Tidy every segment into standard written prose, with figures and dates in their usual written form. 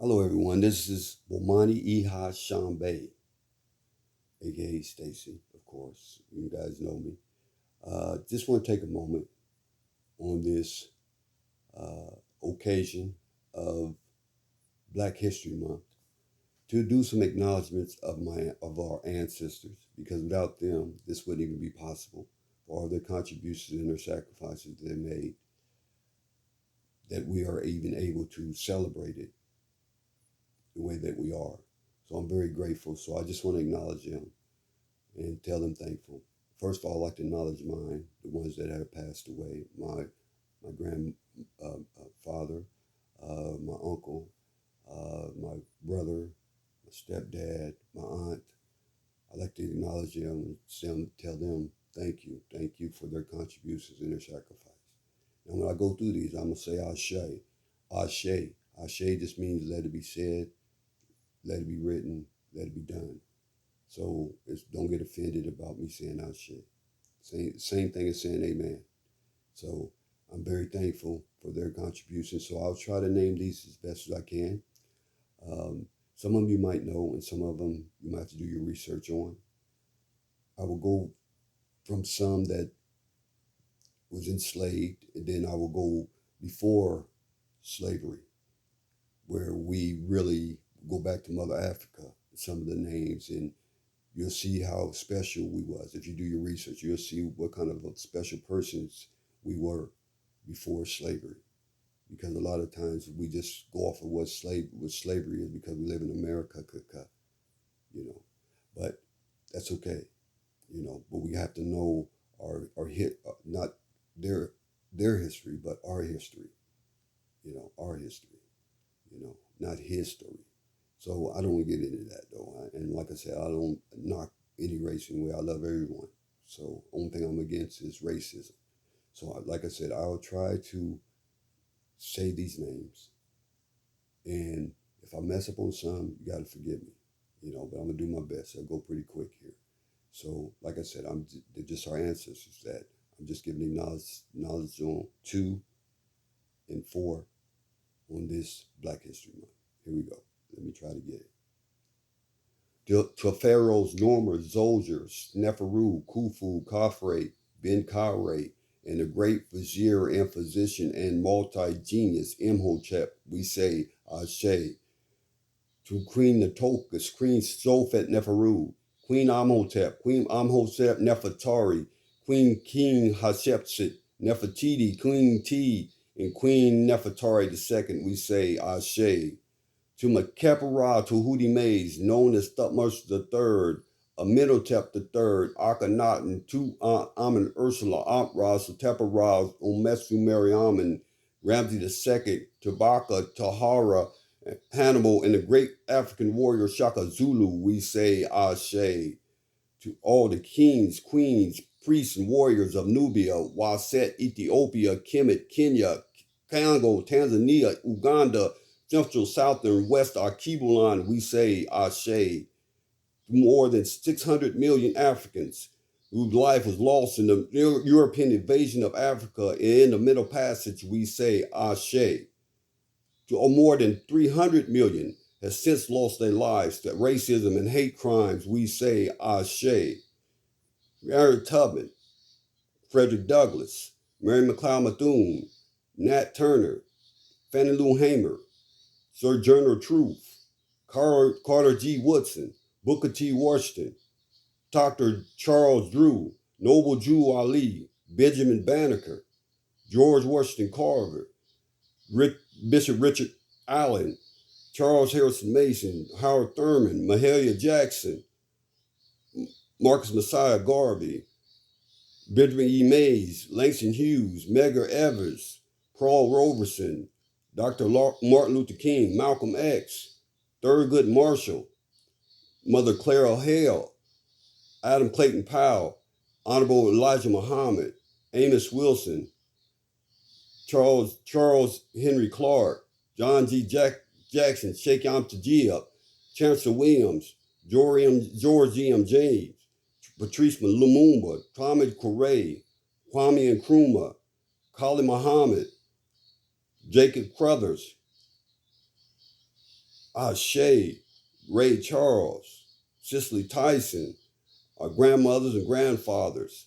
Hello, everyone. This is Bomani Iha Shambe, aka Stacy, of course. You guys know me. Just want to take a moment on this occasion of Black History Month to do some acknowledgments of our ancestors, because without them, this wouldn't even be possible. For all their contributions and their sacrifices they made, that we are even able to celebrate it the way that we are. So I'm very grateful. So I just want to acknowledge them and tell them thankful. First of all, I'd like to acknowledge mine, the ones that have passed away. My grandfather, my uncle, my brother, my stepdad, my aunt. I'd like to acknowledge them and tell them thank you for their contributions and their sacrifice. And when I go through these, I'm gonna say Ashe, Ashe, Ashe. Just means let it be said, let it be written, let it be done. So don't get offended about me saying our shit. Same thing as saying amen. So I'm very thankful for their contributions. So I'll try to name these as best as I can. Some of them you might know, and some of them you might have to do your research on. I will go from some that was enslaved, and then I will go before slavery, where we really go back to Mother Africa, some of the names, and you'll see how special we was. If you do your research, you'll see what kind of special persons we were before slavery. Because a lot of times we just go off of what slavery is because we live in America, you know. But that's okay, you know. But we have to know our not their history, but our history, you know, our history, you know, not his story. So I don't want to get into that though. And like I said, I don't knock any race in way. I love everyone. So only thing I'm against is racism. So like I said, I'll try to say these names. And if I mess up on some, you got to forgive me, you know, but I'm going to do my best. I'll go pretty quick here. So like I said, they're just our ancestors that I'm just giving knowledge on 2 and 4 on this Black History Month. Here we go. Let me try to get it. To Pharaoh's Norma, Zolgers, Neferu, Khufu, Khafre, Ben Kare, and the great vizier and physician and multi-genius Imhotep, we say Ashe. To Queen Natokas, Queen Sofet Neferu, Queen Amhotep, Queen Amhotep Nefertari, Queen King Hatshepsut, Nefertiti, Queen T, and Queen Nefertari II, we say Ashe. To Mekepera Tahuti Mays, known as Thutmose III, Amenhotep III, Akhenaten, Tu Amen Ursula, Amras, Teperaz, Omesu Mariaman, Ramses II, Tabaka, Tahara, Hannibal, and the great African warrior Shaka Zulu, we say Ashe. To all the kings, queens, priests, and warriors of Nubia, Waset, Ethiopia, Kemet, Kenya, Congo, Tanzania, Uganda, Central, South, and West Arkibulan, we say Ashe. More than 600 million Africans whose life was lost in the European invasion of Africa and in the Middle Passage, we say Ashe. To more than 300 million has since lost their lives to racism and hate crimes, we say Ashe. Harriet Tubman, Frederick Douglass, Mary McLeod Bethune, Nat Turner, Fannie Lou Hamer, Sojourner Truth, Carter G. Woodson, Booker T. Washington, Dr. Charles Drew, Noble Drew Ali, Benjamin Banneker, George Washington Carver, Bishop Richard Allen, Charles Harrison Mason, Howard Thurman, Mahalia Jackson, Marcus Messiah Garvey, Benjamin E. Mays, Langston Hughes, Medgar Evers, Paul Robeson, Dr. Martin Luther King, Malcolm X, Thurgood Marshall, Mother Clara Hale, Adam Clayton Powell, Honorable Elijah Muhammad, Amos Wilson, Charles Henry Clark, John G. Jackson, Sheikh Amtajia, Chancellor Williams, George E.M. James, Patrice Lumumba, Kwame Ture, Kwame Nkrumah, Khalid Muhammad, Jacob Crothers, Ashe, Ray Charles, Cicely Tyson, our grandmothers and grandfathers,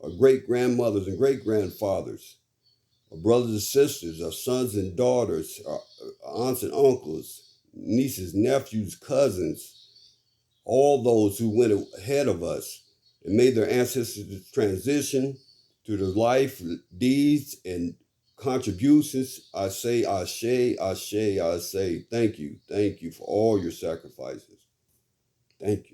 our great grandmothers and great grandfathers, our brothers and sisters, our sons and daughters, our aunts and uncles, nieces, nephews, cousins, all those who went ahead of us and made their ancestors transition to the life, deeds, and contributions. I say, Ashe, Ashe, I say, thank you for all your sacrifices. Thank you.